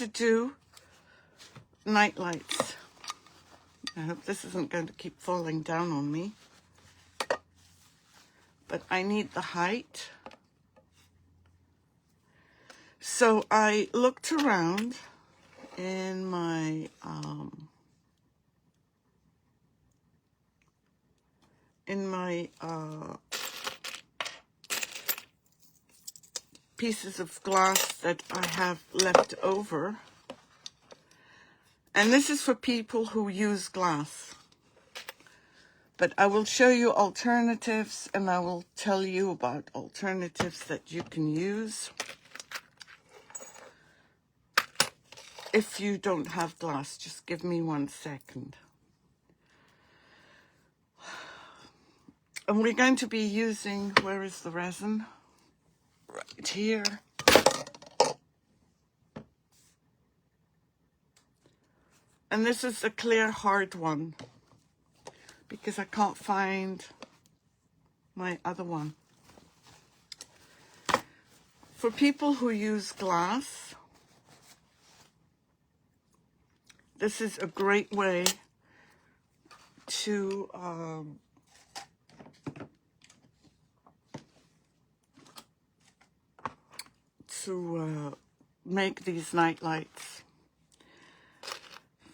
to do night lights. I hope this isn't going to keep falling down on me. But I need the height. So I looked around in my pieces of glass that I have left over. And this is for people who use glass. But I will show you alternatives, and I will tell you about alternatives that you can use if you don't have glass. Just give me 1 second. And we're going to be using, where is the resin? Right here. And this is a clear hard one, because I can't find my other one. For people who use glass, this is a great way to make these night lights.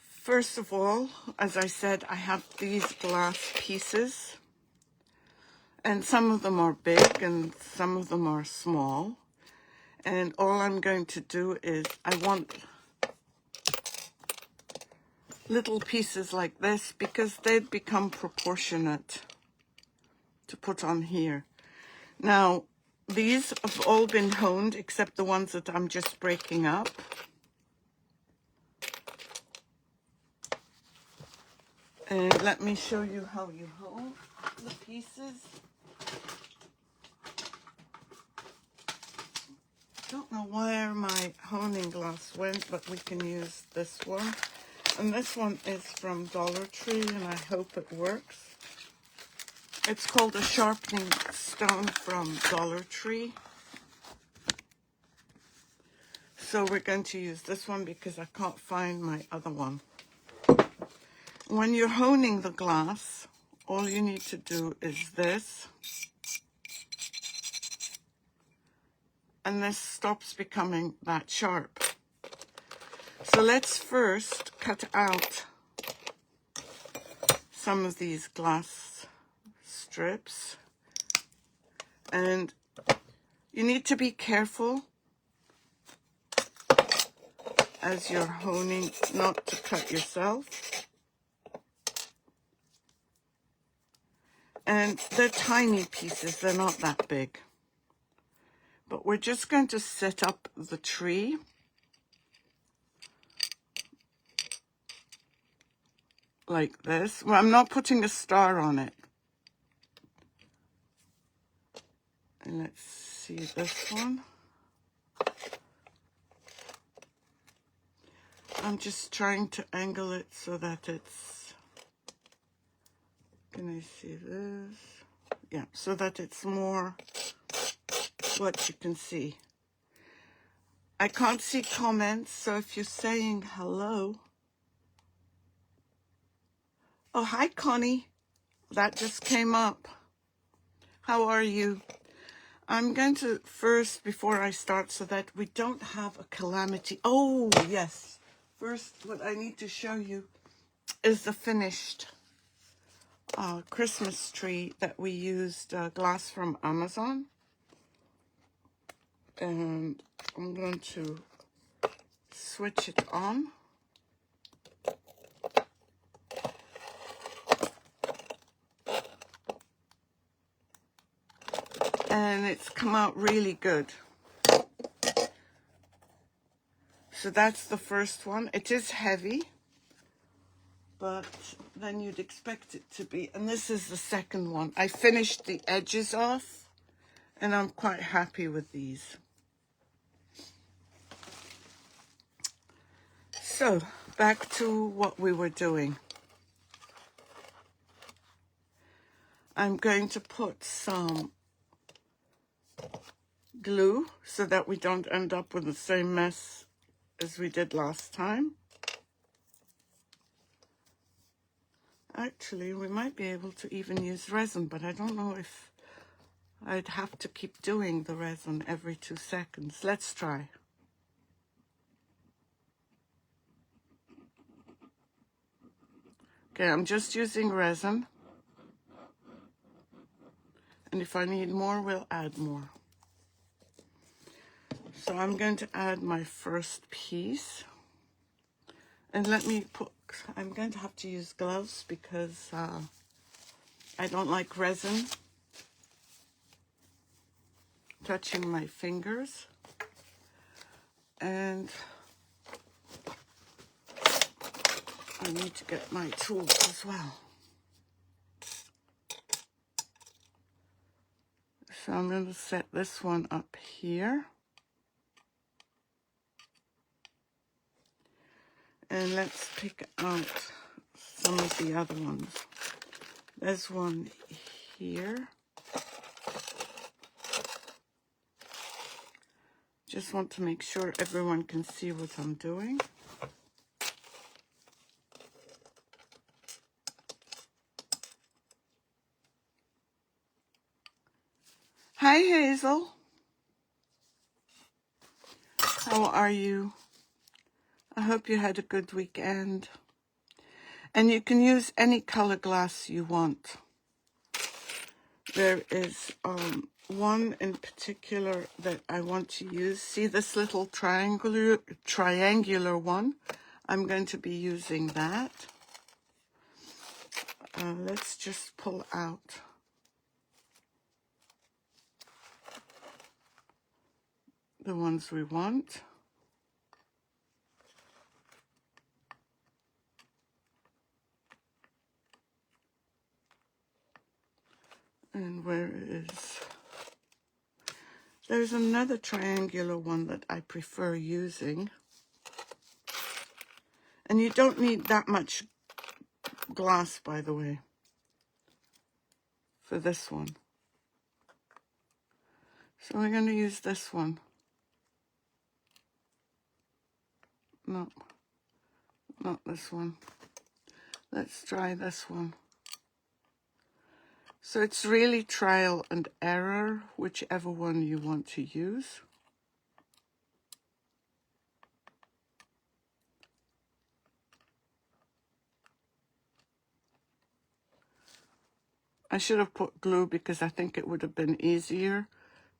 First of all, as I said, I have these glass pieces, and some of them are big and some of them are small. And all I'm going to do is, I want little pieces like this because they'd become proportionate to put on here. Now, these have all been honed except the ones that I'm just breaking up. And let me show you how you hone the pieces. Don't know where my honing glass went, but we can use this one. And this one is from Dollar Tree, and I hope it works. It's called a sharpening stone from Dollar Tree. So we're going to use this one because I can't find my other one. When you're honing the glass, all you need to do is this. And this stops becoming that sharp. So let's first cut out some of these glass strips. And you need to be careful as you're honing not to cut yourself. And they're tiny pieces, they're not that big. But we're just going to set up the tree. Like this. Well, I'm not putting a star on it. And let's see this one. I'm just trying to angle it so that it's... Can I see this? Yeah, so that it's more what you can see. I can't see comments, so if you're saying hello... Oh, hi, Connie. That just came up. How are you? I'm going to first, before I start, so that we don't have a calamity. Oh, yes. First, what I need to show you is the finished Christmas tree that we used glass from Amazon. And I'm going to switch it on. And it's come out really good. So that's the first one. It is heavy, but then you'd expect it to be. And this is the second one. I finished the edges off, and I'm quite happy with these. So, back to what we were doing. I'm going to put some glue so that we don't end up with the same mess as we did last time. Actually, we might be able to even use resin, but I don't know if I'd have to keep doing the resin every 2 seconds. Let's try. Okay, I'm just using resin. And if I need more, we'll add more. So I'm going to add my first piece. And let me put, I'm going to have to use gloves because I don't like resin touching my fingers. And I need to get my tools as well. So I'm going to set this one up here. And let's pick out some of the other ones. There's one here. Just want to make sure everyone can see what I'm doing. Hi, Hazel. How are you? I hope you had a good weekend. And you can use any color glass you want. There is one in particular that I want to use. See this little triangular one? I'm going to be using that. Let's just pull out the ones we want. And where is... There's another triangular one that I prefer using. And you don't need that much glass, by the way, for this one. So we're going to use this one. No, not this one. Let's try this one. So it's really trial and error, whichever one you want to use. I should have put glue because I think it would have been easier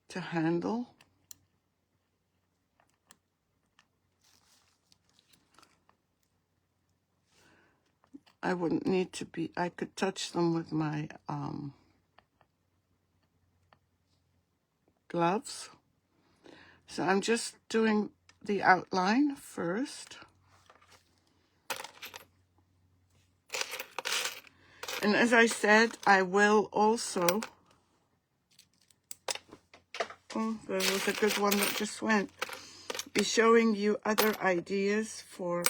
to handle. I wouldn't need to be, I could touch them with my gloves. So I'm just doing the outline first. And as I said, I will also, oh, there was a good one that just went, be showing you other ideas for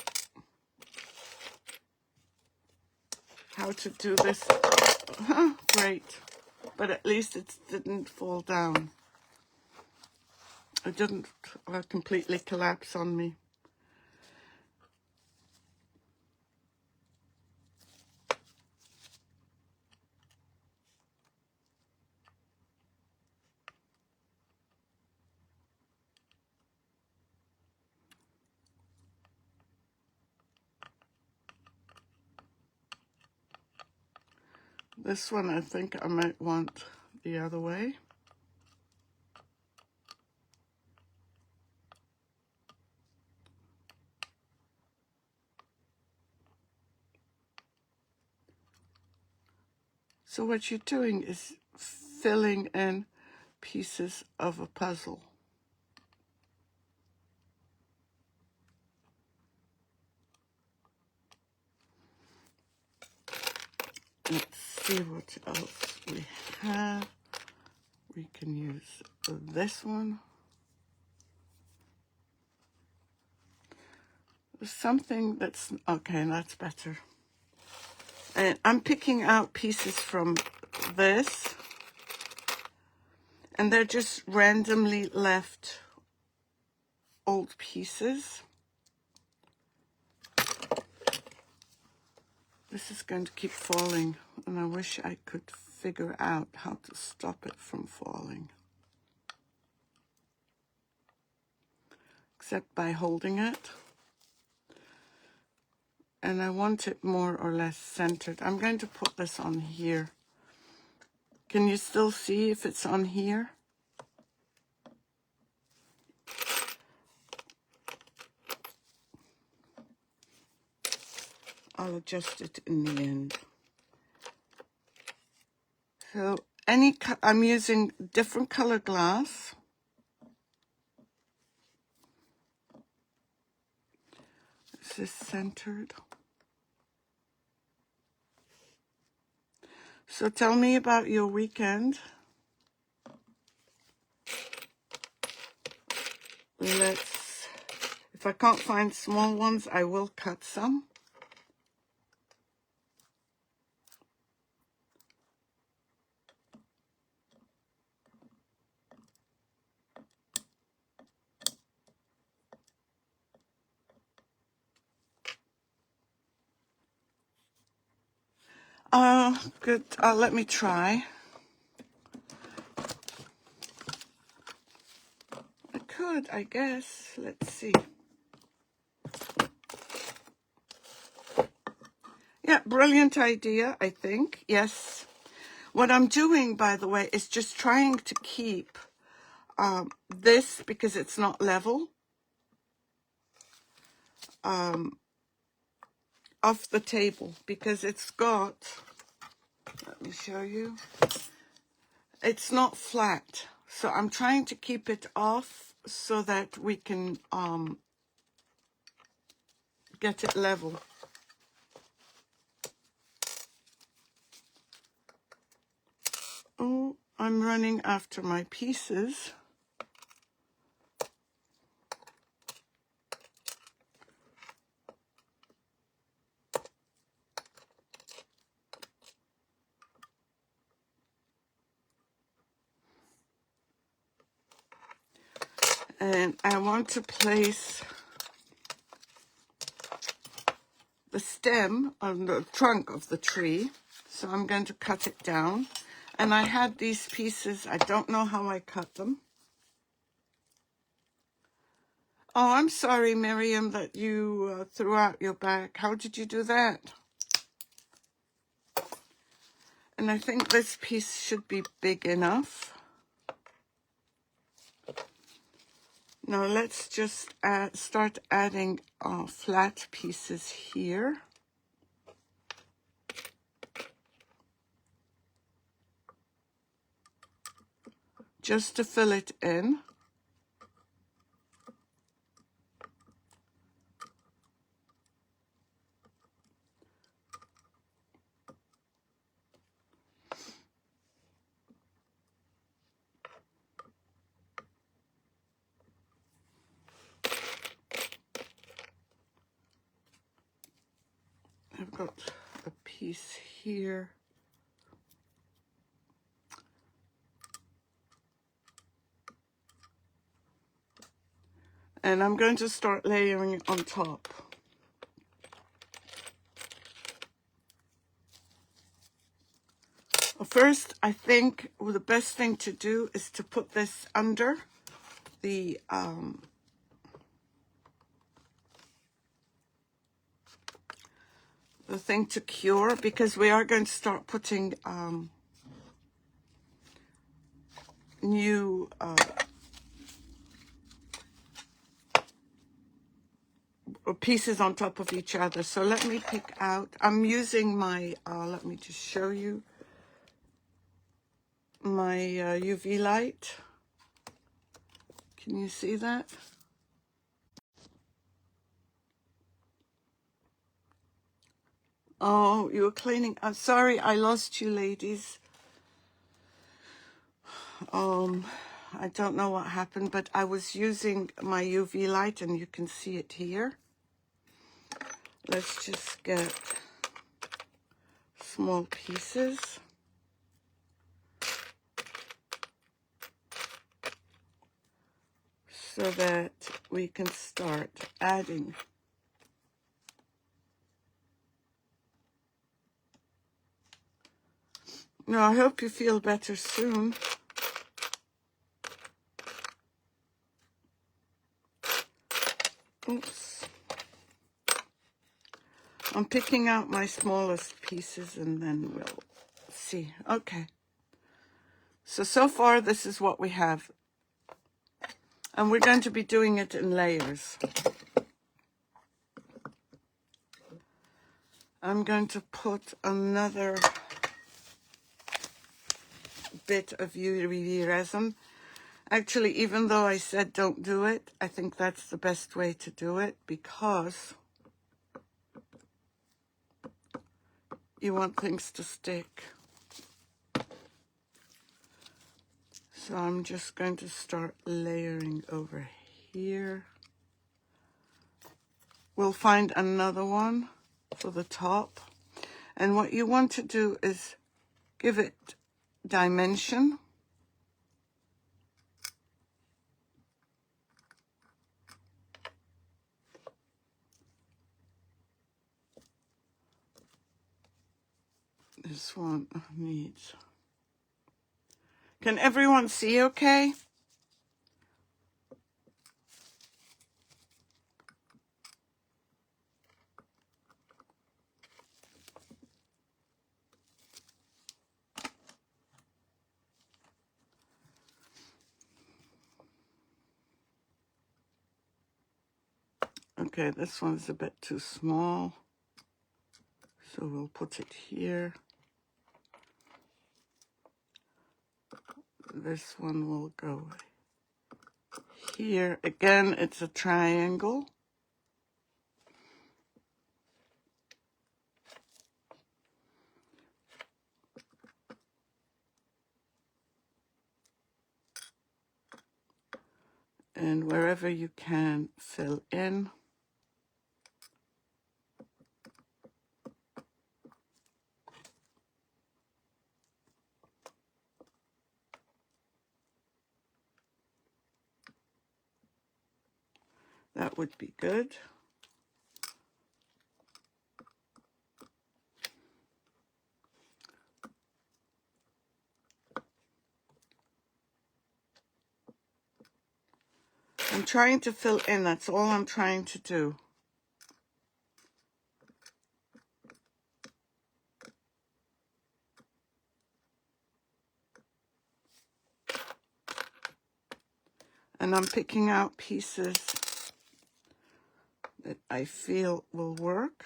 how to do this. Great. But at least it didn't fall down. It didn't completely collapse on me. This one, I think I might want the other way. So what you're doing is filling in pieces of a puzzle. Let's see what else we have. We can use this one. Something that's, okay, that's better. And I'm picking out pieces from this. And they're just randomly left old pieces. This is going to keep falling, and I wish I could figure out how to stop it from falling. Except by holding it. And I want it more or less centered. I'm going to put this on here. Can you still see if it's on here? I'll adjust it in the end. So I'm using different color glass. Is this centered? So tell me about your weekend. If I can't find small ones, I will cut some. Good. Let me try. I could, I guess. Let's see. Yeah, brilliant idea, I think. Yes. What I'm doing, by the way, is just trying to keep this, because it's not level, off the table, because it's got, let me show you, it's not flat. So I'm trying to keep it off so that we can get it level. Oh, I'm running after my pieces. And I want to place the stem on the trunk of the tree. So I'm going to cut it down. And I had these pieces. I don't know how I cut them. Oh, I'm sorry, Miriam, that you threw out your back. How did you do that? And I think this piece should be big enough. Now let's just start adding flat pieces here. Just to fill it in. I've got a piece here. And I'm going to start layering it on top. First, I think the best thing to do is to put this under the thing to cure, because we are going to start putting new pieces on top of each other. So let me pick out, I'm using my, let me just show you my UV light. Can you see that? Oh, you were cleaning. I'm sorry, I lost you, ladies. I don't know what happened, but I was using my UV light, and you can see it here. Let's just get small pieces. So that we can start adding. No, I hope you feel better soon. Oops. I'm picking out my smallest pieces and then we'll see. Okay. So far this is what we have. And we're going to be doing it in layers. I'm going to put another bit of UV resin. Actually, even though I said don't do it, I think that's the best way to do it because you want things to stick. So I'm just going to start layering over here. We'll find another one for the top. And what you want to do is give it dimension. This one needs... Can everyone see okay? Okay, this one's a bit too small. So we'll put it here. This one will go here. Again, it's a triangle. And wherever you can, fill in. That would be good. I'm trying to fill in, that's all I'm trying to do. And I'm picking out pieces that I feel will work.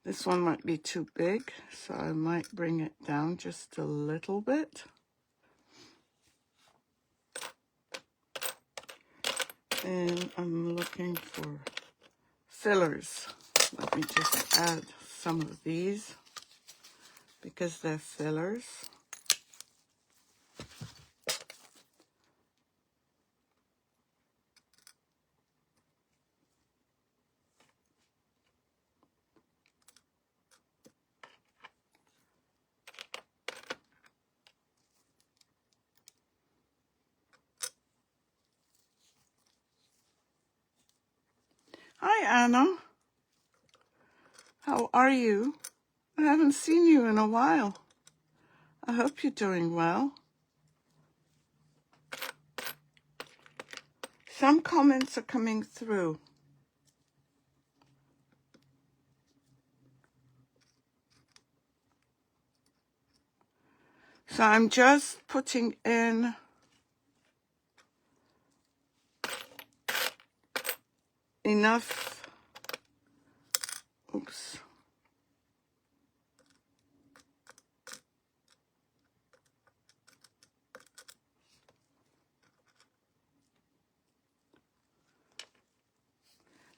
This one might be too big, so I might bring it down just a little bit. And I'm looking for fillers. Let me just add some of these because they're fillers. Hi, Anna. How are you? I haven't seen you in a while. I hope you're doing well. Some comments are coming through. So I'm just putting in enough. Oops.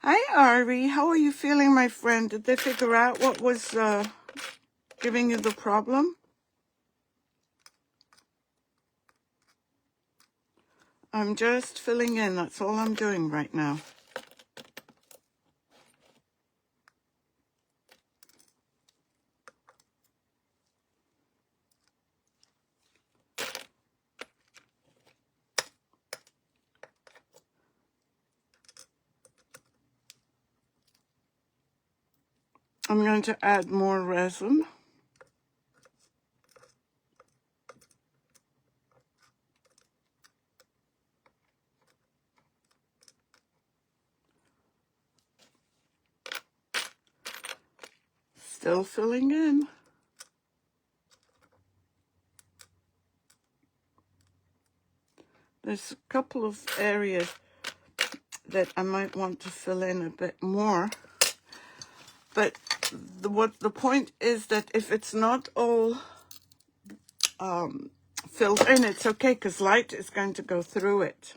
Hi, Ari. How are you feeling, my friend? Did they figure out what was giving you the problem? I'm just filling in. That's all I'm doing right now. I'm going to add more resin. Still filling in. There's a couple of areas that I might want to fill in a bit more. But the point is that if it's not all filled in, it's okay, because light is going to go through it.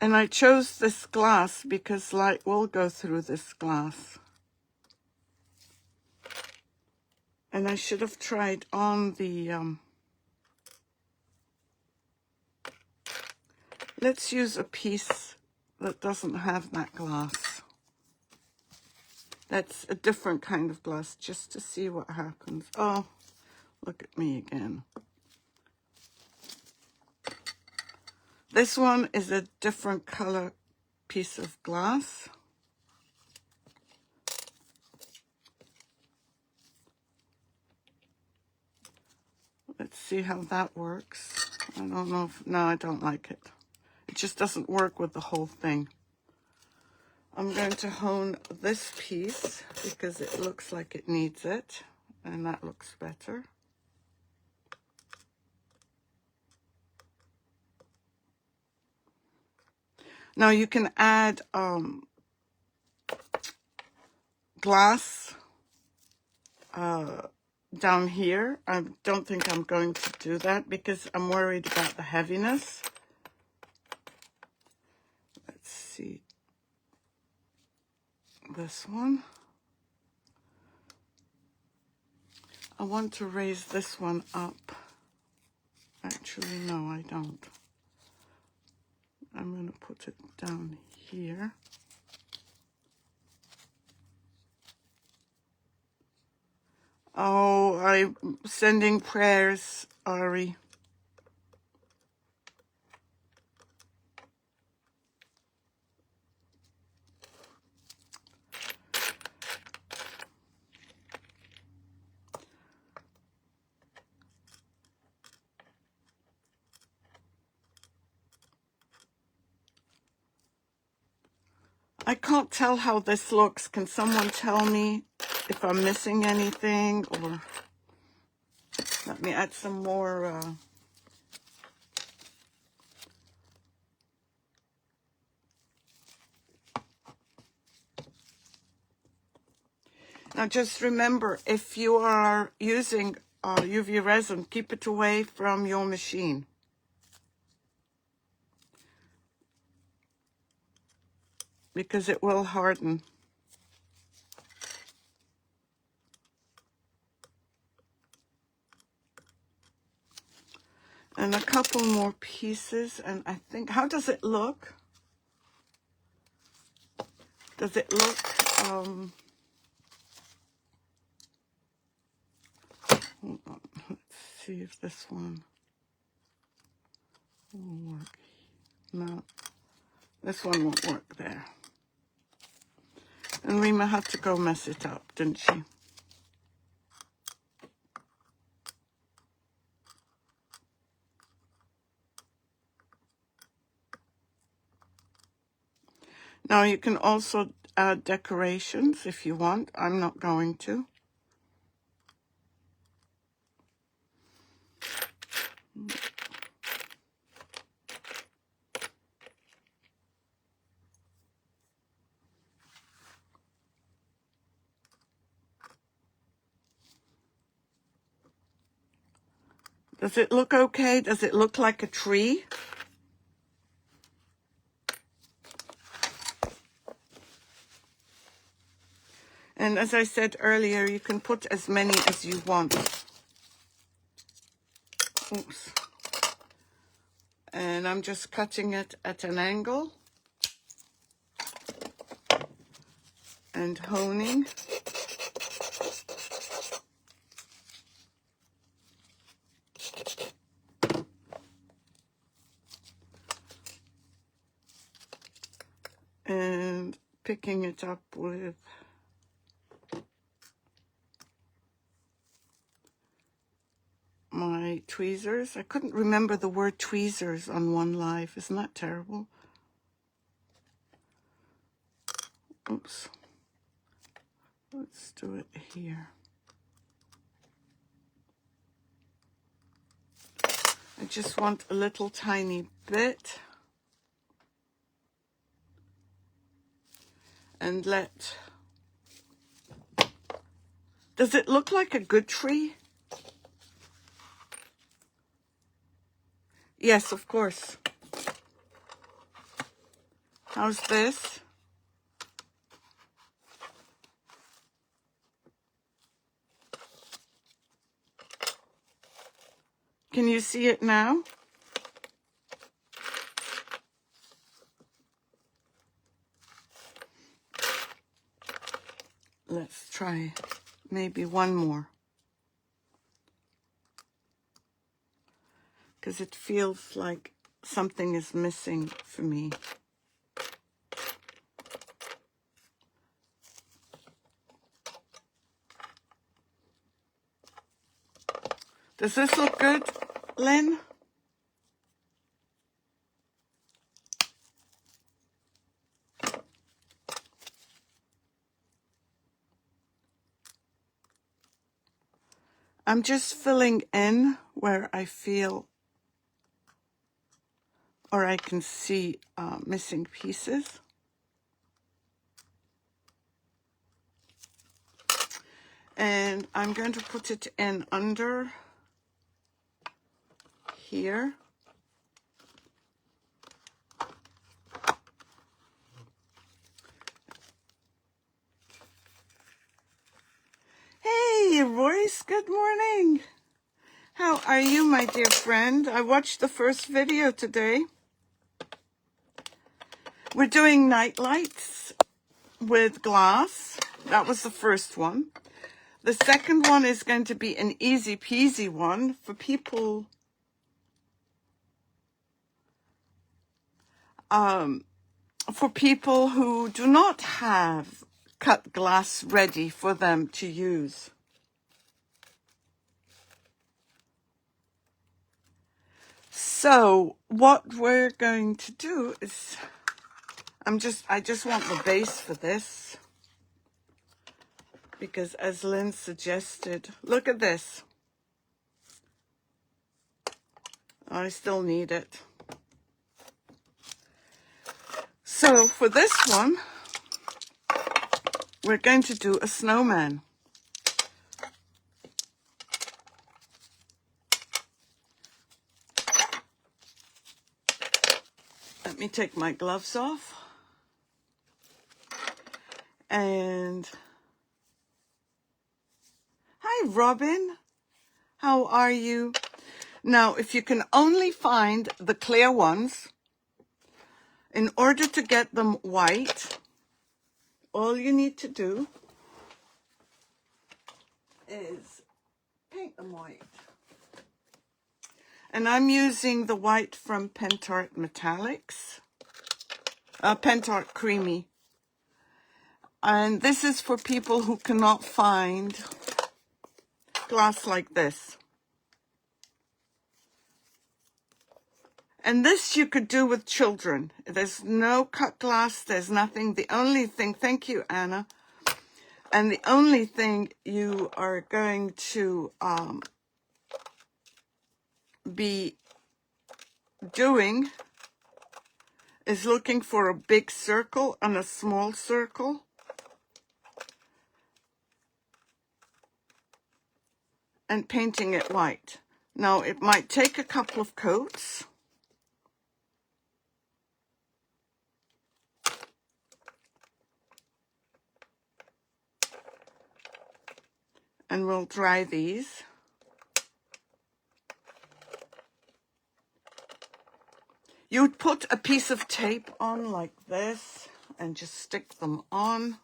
And I chose this glass because light will go through this glass. And I should have tried on the, let's use a piece that doesn't have that glass. That's a different kind of glass, just to see what happens. Oh, look at me again. This one is a different color piece of glass. Let's see how that works. I don't know if, no, I don't like it. It just doesn't work with the whole thing. I'm going to hone this piece because it looks like it needs it, and that looks better. Now you can add glass down here. I don't think I'm going to do that because I'm worried about the heaviness. Let's see. This one. I want to raise this one up. Actually, no, I don't. I'm going to put it down here. Oh, I'm sending prayers, Ari. I can't tell how this looks. Can someone tell me if I'm missing anything? Or let me add some more. Now just remember, if you are using UV resin, keep it away from your machine. Because it will harden. And a couple more pieces, and I think, how does it look? Does it look, hold on, let's see if this one will work. No, this one won't work there. And Rima had to go mess it up, didn't she? Now you can also add decorations if you want. I'm not going to. Does it look okay? Does it look like a tree? And as I said earlier, you can put as many as you want. Oops. And I'm just cutting it at an angle and honing. picking it up with my tweezers. I couldn't remember the word tweezers on one live. Isn't that terrible? Oops. Let's do it here. I just want a little tiny bit. And does it look like a good tree? Yes, of course. How's this? Can you see it now? Let's try maybe one more. Because it feels like something is missing for me. Does this look good, Lynn? I'm just filling in where I feel or I can see missing pieces. And I'm going to put it in under here. Hey, Royce, good morning. How are you, my dear friend? I watched the first video today. We're doing night lights with glass. That was the first one. The second one is going to be an easy peasy one for people who do not have cut glass ready for them to use. So what we're going to do is, I just want the base for this, because as Lynn suggested, look at this. I still need it. So for this one, we're going to do a snowman. Let me take my gloves off. And hi, Robin. How are you? Now, if you can only find the clear ones, in order to get them white, all you need to do is paint them white. And I'm using the white from Pentart Metallics, Pentart Creamy. And this is for people who cannot find glass like this. And this you could do with children. There's no cut glass, there's nothing. The only thing, thank you, Anna. And the only thing you are going to be doing is looking for a big circle and a small circle. And painting it white. Now, it might take a couple of coats. And we'll dry these. You'd put a piece of tape on like this and just stick them on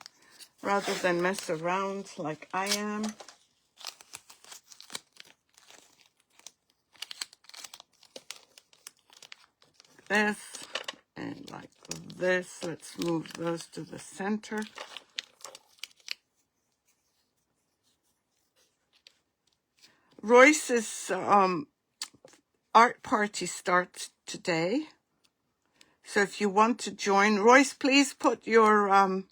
rather than mess around like I am. This, And like this, let's move those to the center. Royce's art party starts today. So if you want to join, Royce, please put your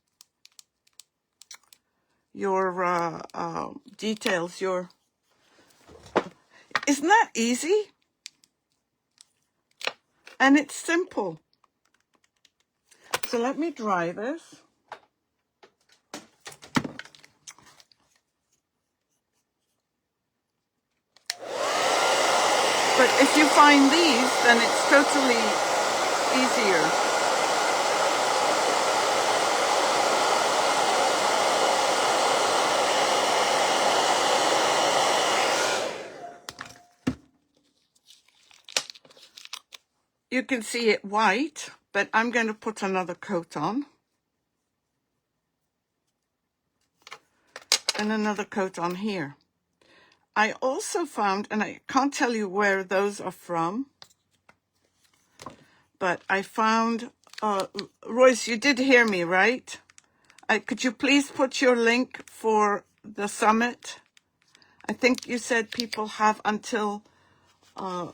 details. Isn't that easy? And it's simple. So let me dry this. But if you find these, then it's totally easier. You can see it white, but I'm going to put another coat on. And another coat on here. I also found, and I can't tell you where those are from, but I found, Royce, you did hear me, right? Could you please put your link for the summit? I think you said people have until, I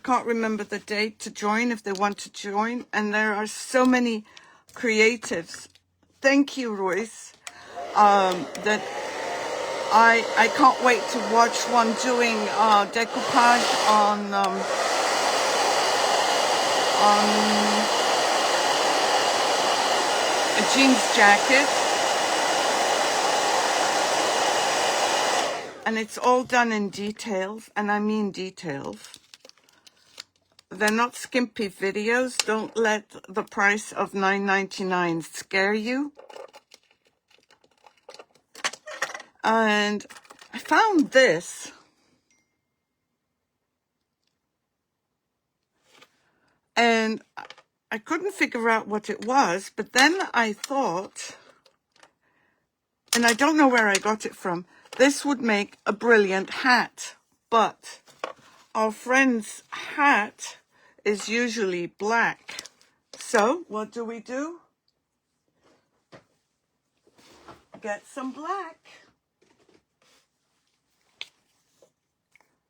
can't remember the date to join if they want to join. And there are so many creatives. Thank you, Royce, that I can't wait to watch one doing decoupage on a jeans jacket. And it's all done in details, and I mean details. They're not skimpy videos. Don't let the price of $9.99 scare you. And I found this. And I couldn't figure out what it was, but then I thought, and I don't know where I got it from, this would make a brilliant hat. But our friend's hat is usually black. So what do? Get some black.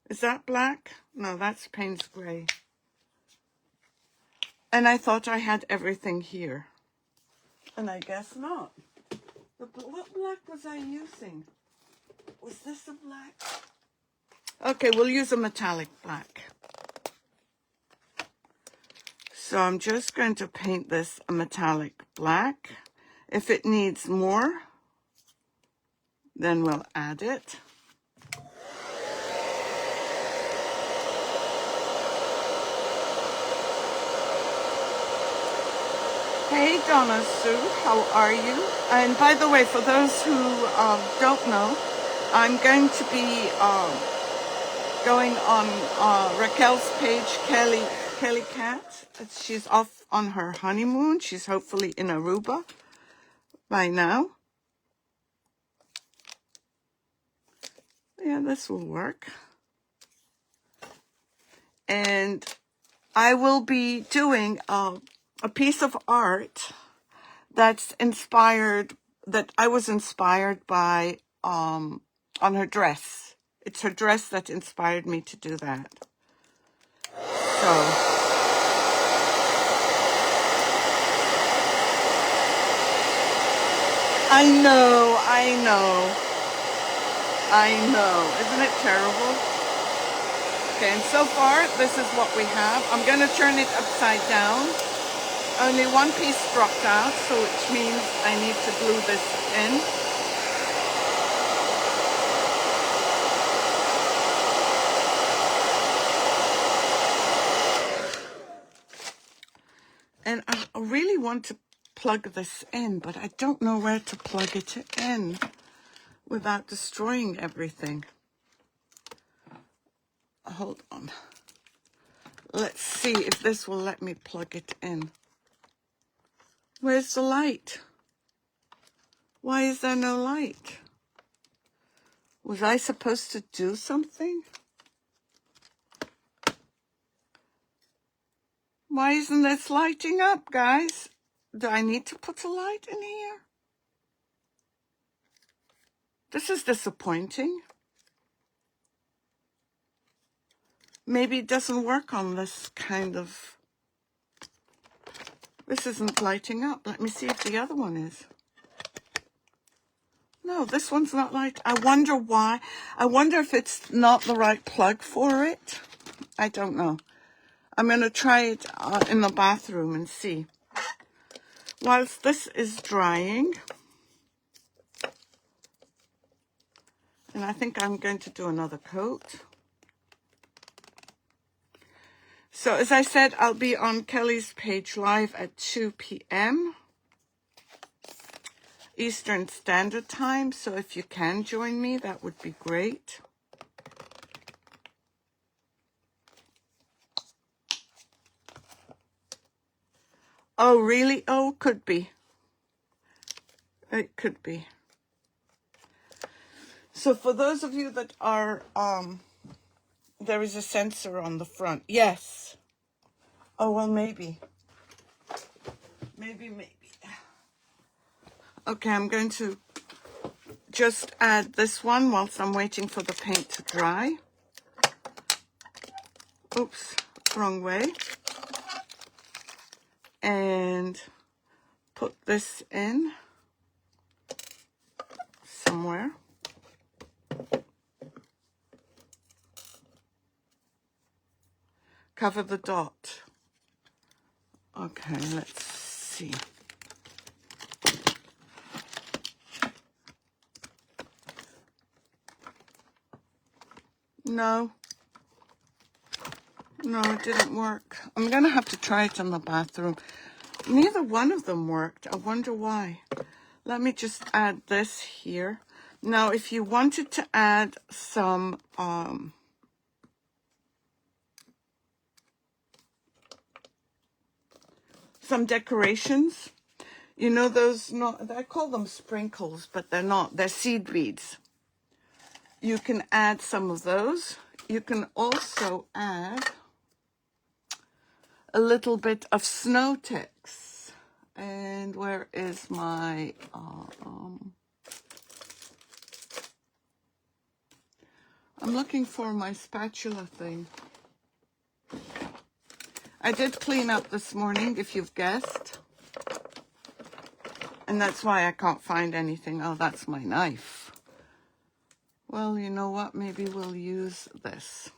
Is that black? No, that's Payne's Gray. And I thought I had everything here. And I guess not. What black was I using? Was this a black? Okay, we'll use a metallic black. So I'm just going to paint this a metallic black. If it needs more, then we'll add it. Hey Donna Sue, how are you? And by the way, for those who don't know, I'm going to be going on Raquel's page, Kelly Cat. She's off on her honeymoon. She's hopefully in Aruba by now. Yeah, this will work. And I will be doing a piece of art that's inspired, that I was inspired by on her dress. It's her dress that inspired me to do that. So I know. Isn't it terrible? Okay, and so far, this is what we have. I'm going to turn it upside down. Only one piece dropped out, so which means I need to glue this in. And I really want to plug this in, but I don't know where to plug it in without destroying everything. Hold on. Let's see if this will let me plug it in. Where's the light? Why is there no light? Was I supposed to do something? Why isn't this lighting up, guys? Do I need to put a light in here? This is disappointing. Maybe it doesn't work on this kind of... This isn't lighting up. Let me see if the other one is. No, this one's not light. I wonder why. I wonder if it's not the right plug for it. I don't know. I'm going to try it in the bathroom and see. Whilst this is drying, and I think I'm going to do another coat. So as I said, I'll be on Kelly's page live at 2 p.m. Eastern Standard Time. So if you can join me, that would be great. Oh, really? Oh, could be. It could be. So for those of you that are, there is a sensor on the front. Yes. Oh, well, maybe. Maybe. Okay, I'm going to just add this one whilst I'm waiting for the paint to dry. Oops, wrong way. And put this in somewhere. Cover the dot. Okay, let's see. No, it didn't work. I'm going to have to try it in the bathroom. Neither one of them worked. I wonder why. Let me just add this here. Now, if you wanted to add some decorations, you know those, I call them sprinkles, but they're not. They're seed beads. You can add some of those. You can also add a little bit of snow ticks. And where is my... I'm looking for my spatula thing. I did clean up this morning, if you've guessed. And that's why I can't find anything. Oh, that's my knife. Well, you know what? Maybe we'll use this.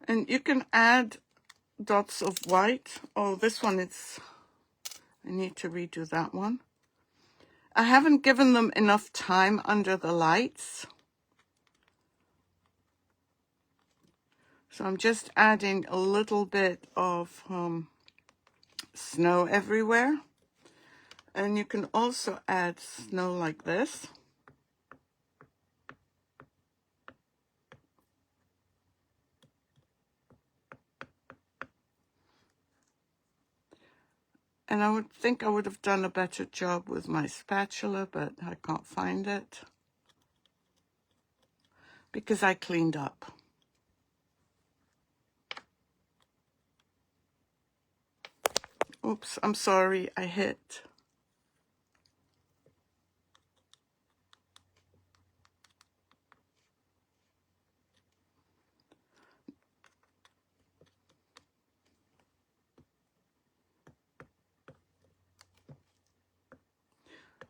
And you can add dots of white. Oh, this one is... I need to redo that one. I haven't given them enough time under the lights. So I'm just adding a little bit of snow everywhere. And you can also add snow like this. And I would think I would have done a better job with my spatula, but I can't find it because I cleaned up. Oops, I'm sorry, I hit.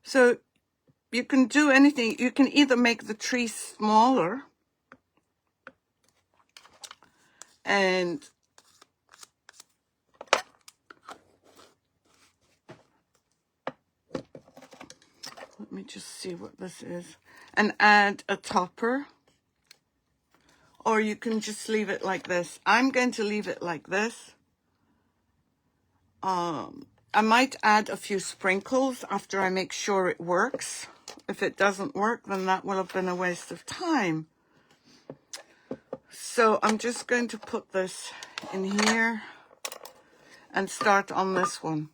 So you can do anything. You can either make the tree smaller and let me just see what this is, and add a topper, or you can just leave it like this. I'm going to leave it like this. I might add a few sprinkles after I make sure it works, If it doesn't work, then that will have been a waste of time. So I'm just going to put this in here and start on this one.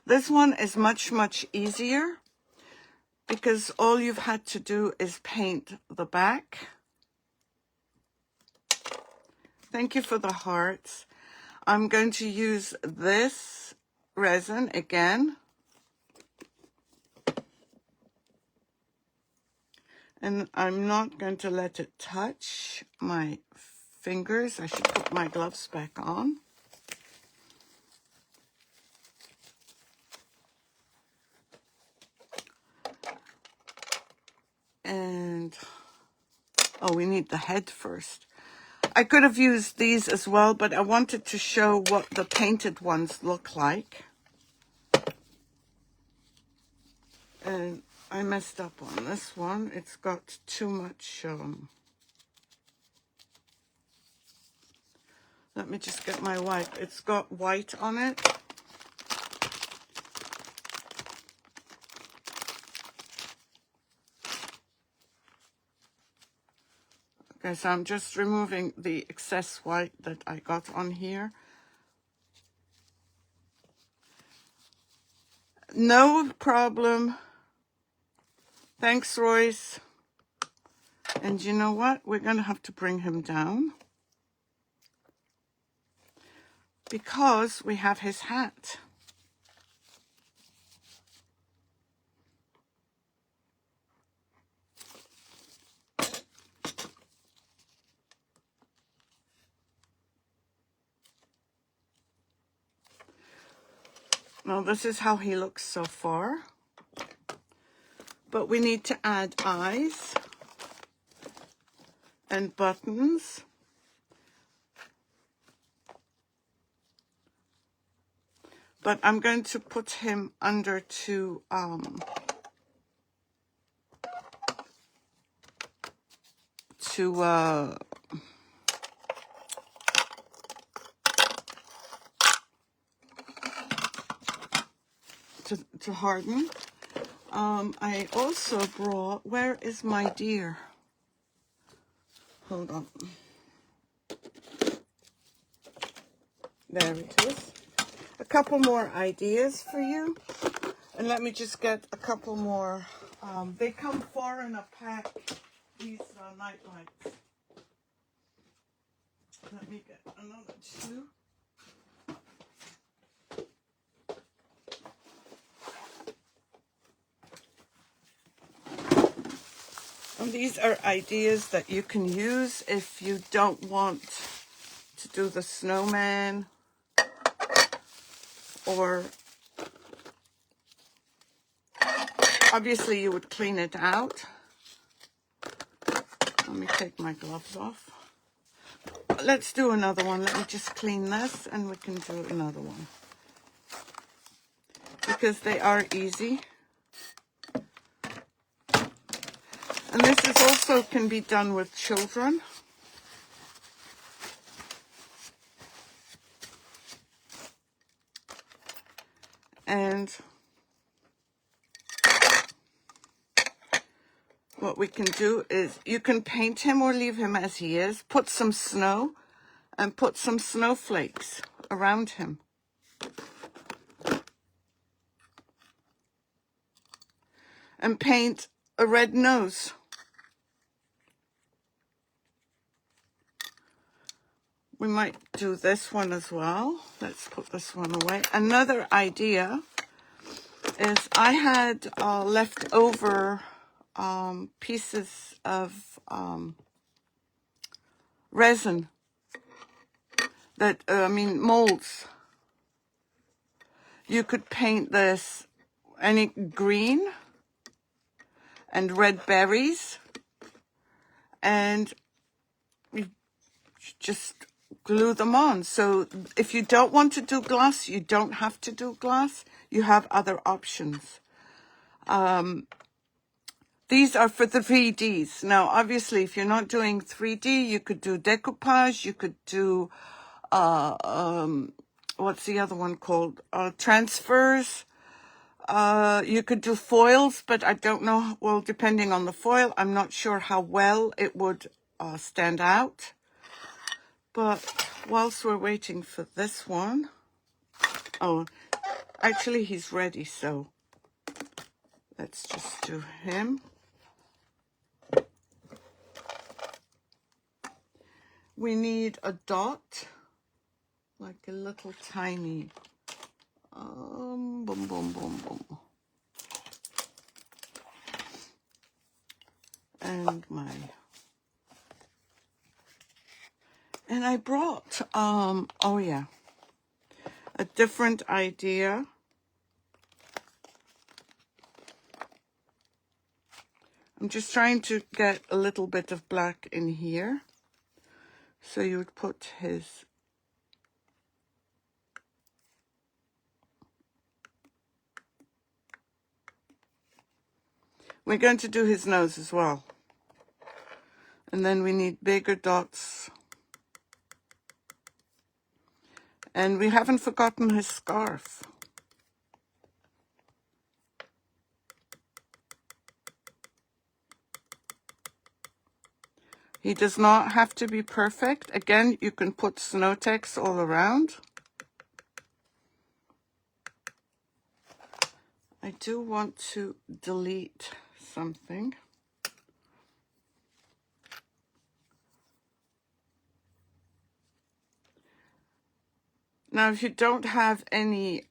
This one is much, much easier because all you've had to do is paint the back. Thank you for the hearts. I'm going to use this resin again. And I'm not going to let it touch my fingers. I should put my gloves back on. And, oh, we need the head first. I could have used these as well, but I wanted to show what the painted ones look like. And I messed up on this one. It's got too much, let me just get my wipe. It's got white on it. Okay, so I'm just removing the excess white that I got on here. No problem. Thanks, Royce. And you know what? We're going to have to bring him down because we have his hat. Now, this is how he looks so far. But we need to add eyes and buttons. But I'm going to put him under to harden. I also brought, where is my deer? Hold on. There it is. A couple more ideas for you. And let me just get a couple more. They come 4 in a pack, these night lights. Let me get another 2. And these are ideas that you can use if you don't want to do the snowman, or obviously you would clean it out. Let me take my gloves off. Let's do another one. Let me just clean this and we can do another one. Because they are easy. And this is also can be done with children. And what we can do is you can paint him or leave him as he is. Put some snow and put some snowflakes around him. And paint a red nose. We might do this one as well. Let's put this one away. Another idea is I had leftover pieces of resin that, molds. You could paint this any green and red berries, and you just glue them on. So if you don't want to do glass, you don't have to do glass. You have other options. These are for the 3Ds. Now, obviously, if you're not doing 3D, you could do decoupage. You could do, what's the other one called? Transfers. You could do foils, but I don't know. Well, depending on the foil, I'm not sure how well it would stand out. But whilst we're waiting for this one, oh, actually he's ready, so let's just do him. We need a dot, like a little tiny, boom, boom, boom, boom. And I brought, oh yeah, a different idea. I'm just trying to get a little bit of black in here. So you would put his, we're going to do his nose as well. And then we need bigger dots. And we haven't forgotten his scarf. He does not have to be perfect. Again, you can put snow text all around. I do want to delete something. Now, if you don't have any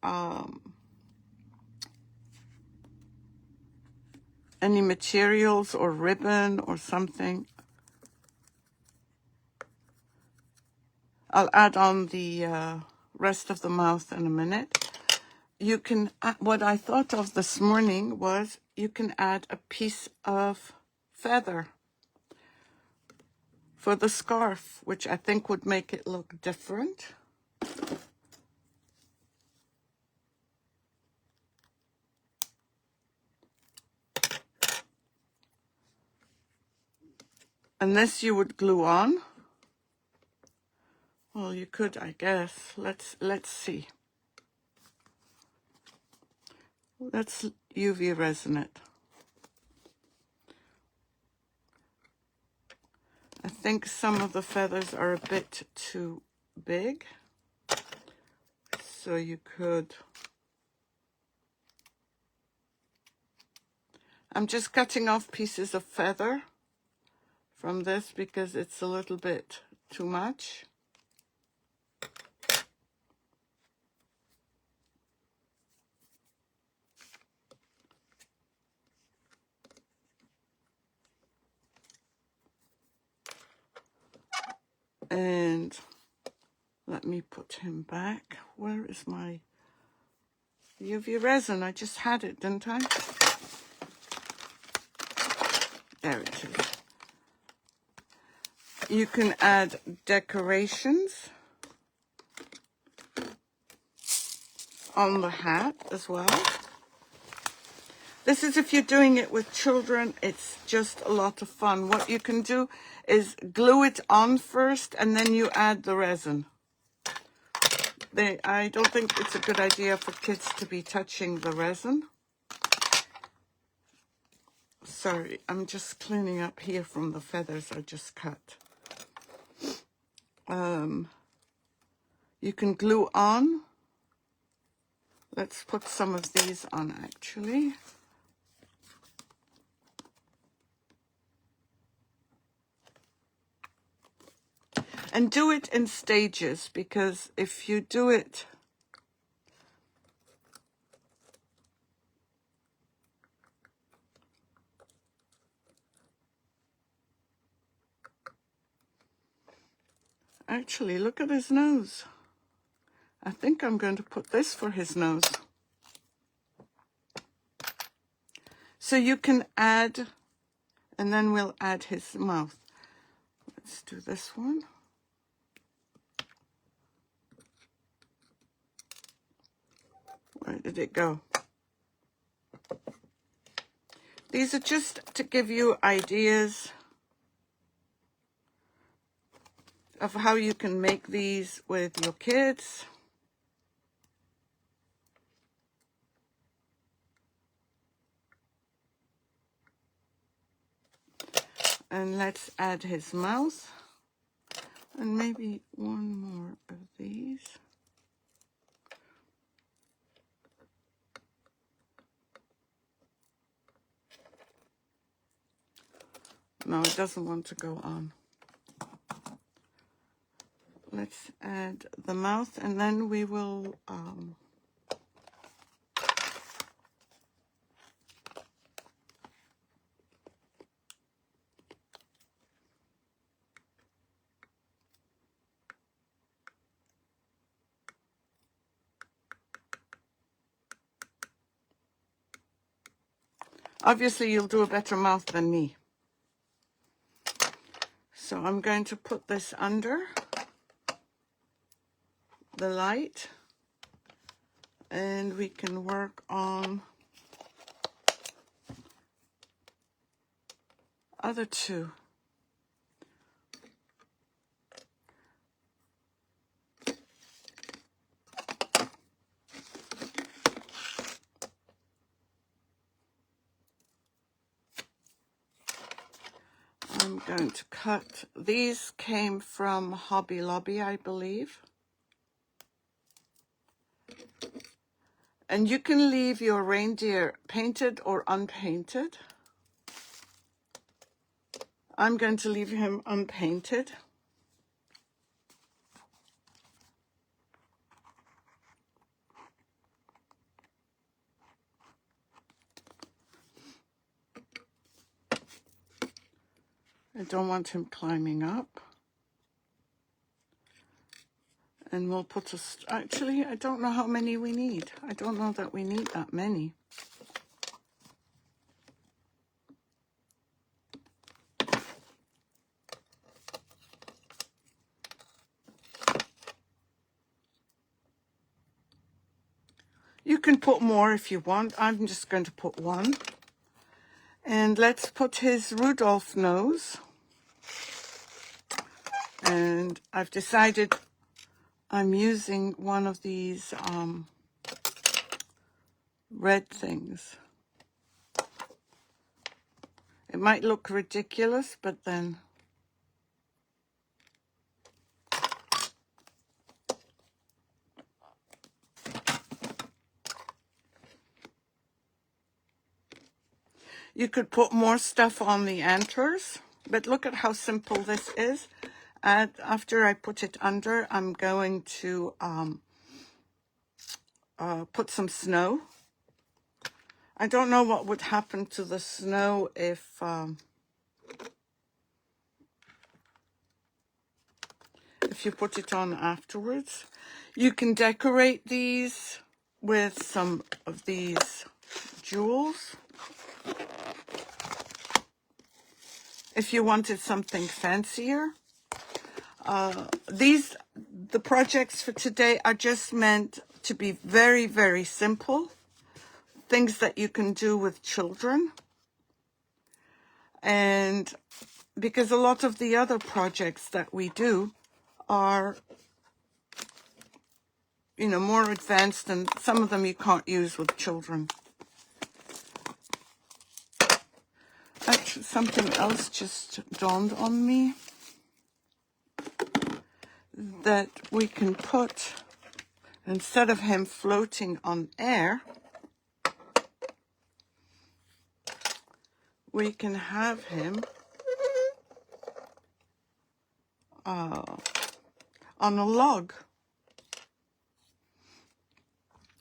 materials or ribbon or something, I'll add on the rest of the mouth in a minute. You can, what I thought of this morning was you can add a piece of feather for the scarf, which I think would make it look different. And this you would glue on. Well, you could, I guess. Let's see. Let's UV resin it. I think some of the feathers are a bit too big. So you could... I'm just cutting off pieces of feather from this because it's a little bit too much. And let me put him back. Where is my UV resin? I just had it, didn't I? There it is. You can add decorations on the hat as well. This is if you're doing it with children, it's just a lot of fun. What you can do is glue it on first and then you add the resin. I don't think it's a good idea for kids to be touching the resin. Sorry, I'm just cleaning up here from the feathers I just cut. You can glue on. Let's put some of these on actually. And do it in stages, because if you do it actually, look at his nose. I think I'm going to put this for his nose. So you can add, and then we'll add his mouth. Let's do this one. Where did it go? These are just to give you ideas of how you can make these with your kids. And let's add his mouth. And maybe one more of these. No, it doesn't want to go on. Let's add the mouth, and then we will obviously you'll do a better mouth than me. So I'm going to put this under the light, and we can work on other two. I'm going to cut. These came from Hobby Lobby, I believe. And you can leave your reindeer painted or unpainted. I'm going to leave him unpainted. I don't want him climbing up. And we'll put actually, I don't know how many we need. I don't know that we need that many. You can put more if you want. I'm just going to put one. And let's put his Rudolph nose. And I've decided I'm using one of these red things. It might look ridiculous, but then you could put more stuff on the antlers, but look at how simple this is. And after I put it under, I'm going to put some snow. I don't know what would happen to the snow if you put it on afterwards. You can decorate these with some of these jewels. If you wanted something fancier. The projects for today are just meant to be very, very simple. Things that you can do with children. And because a lot of the other projects that we do are, you know, more advanced, and some of them you can't use with children. Actually, something else just dawned on me. That we can put, instead of him floating on air, we can have him on a log.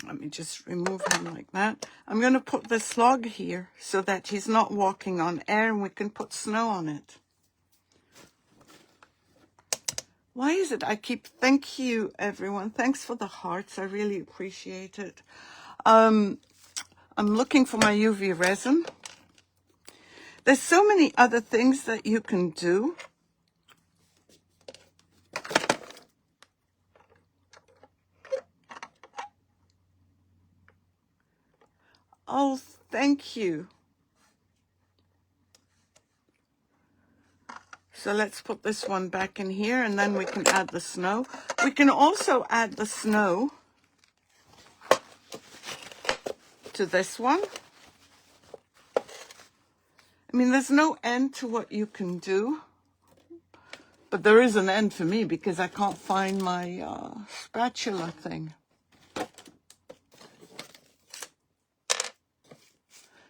Let me just remove him like that. I'm going to put this log here so that he's not walking on air, and we can put snow on it. Why is it I keep... Thank you, everyone. Thanks for the hearts. I really appreciate it. I'm looking for my UV resin. There's so many other things that you can do. Oh, thank you. So let's put this one back in here, and then we can add the snow. We can also add the snow to this one. I mean, there's no end to what you can do. But there is an end for me because I can't find my spatula thing.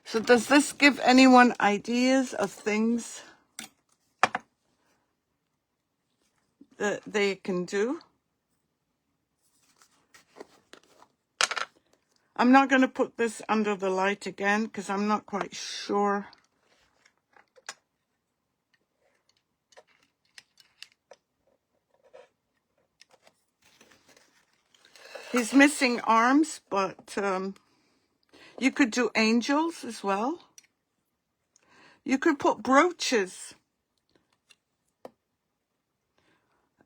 So does this give anyone ideas of things that they can do? I'm not going to put this under the light again because I'm not quite sure. He's missing arms, but you could do angels as well. You could put brooches.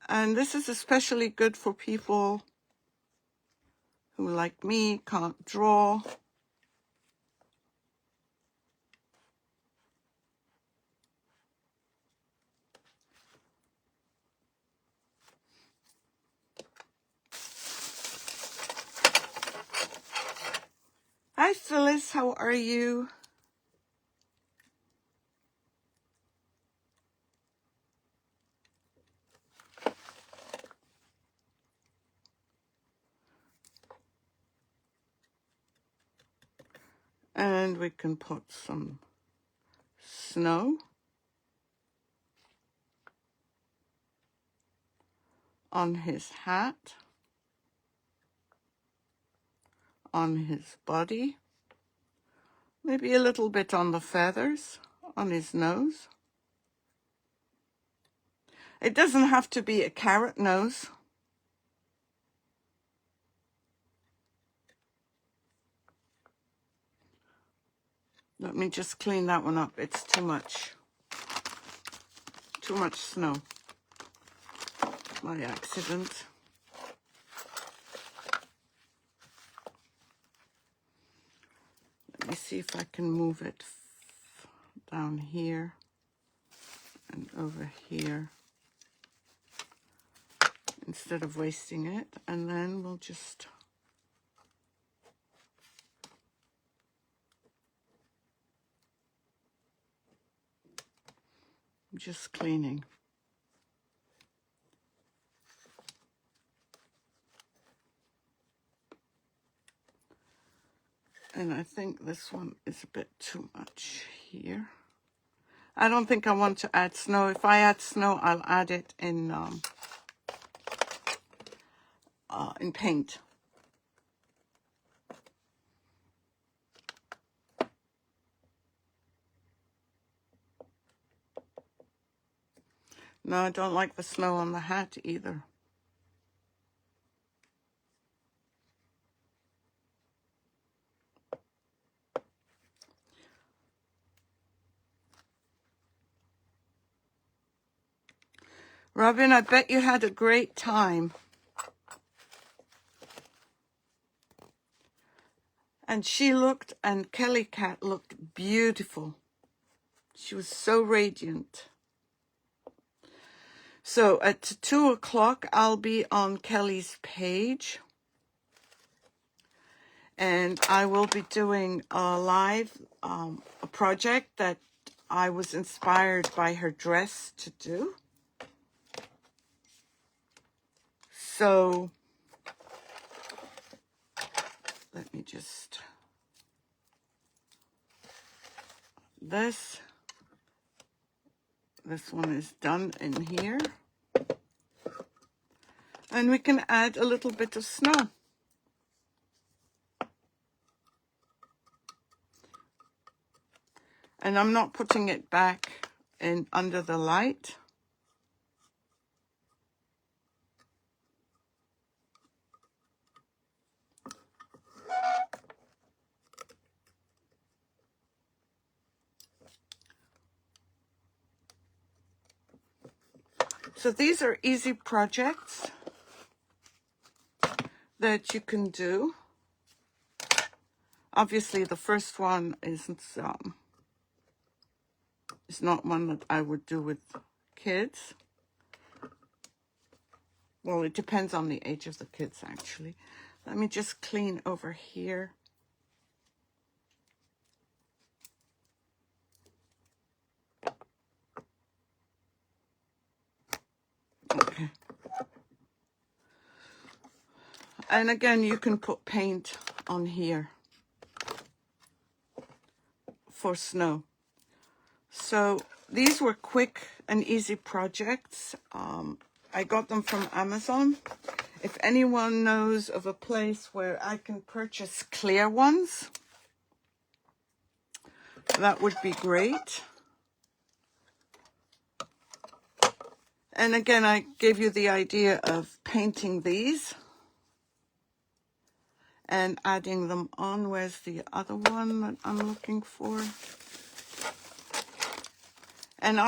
And this is especially good for people who, like me, can't draw. Hi, Phyllis. How are you? And we can put some snow on his hat, on his body, maybe a little bit on the feathers, on his nose. It doesn't have to be a carrot nose. Let me just clean that one up. It's too much snow by accident. Let me see if I can move it down here and over here instead of wasting it. And then we'll just cleaning. And I think this one is a bit too much here. I don't think I want to add snow. If I add snow, I'll add it in paint. No, I don't like the snow on the hat either. Robin, I bet you had a great time. And Kelly Cat looked beautiful. She was so radiant. So at 2 o'clock, I'll be on Kelly's page. And I will be doing a live, a project that I was inspired by her dress to do. So let me just, this one is done in here. And we can add a little bit of snow. And I'm not putting it back in under the light. So these are easy projects that you can do. Obviously, the first one isn't it's not one that I would do with kids. Well, it depends on the age of the kids, actually. Let me just clean over here. And again, you can put paint on here for snow. So these were quick and easy projects. I got them from Amazon. If anyone knows of a place where I can purchase clear ones, that would be great. And again, I gave you the idea of painting these and adding them on. Where's the other one that I'm looking for?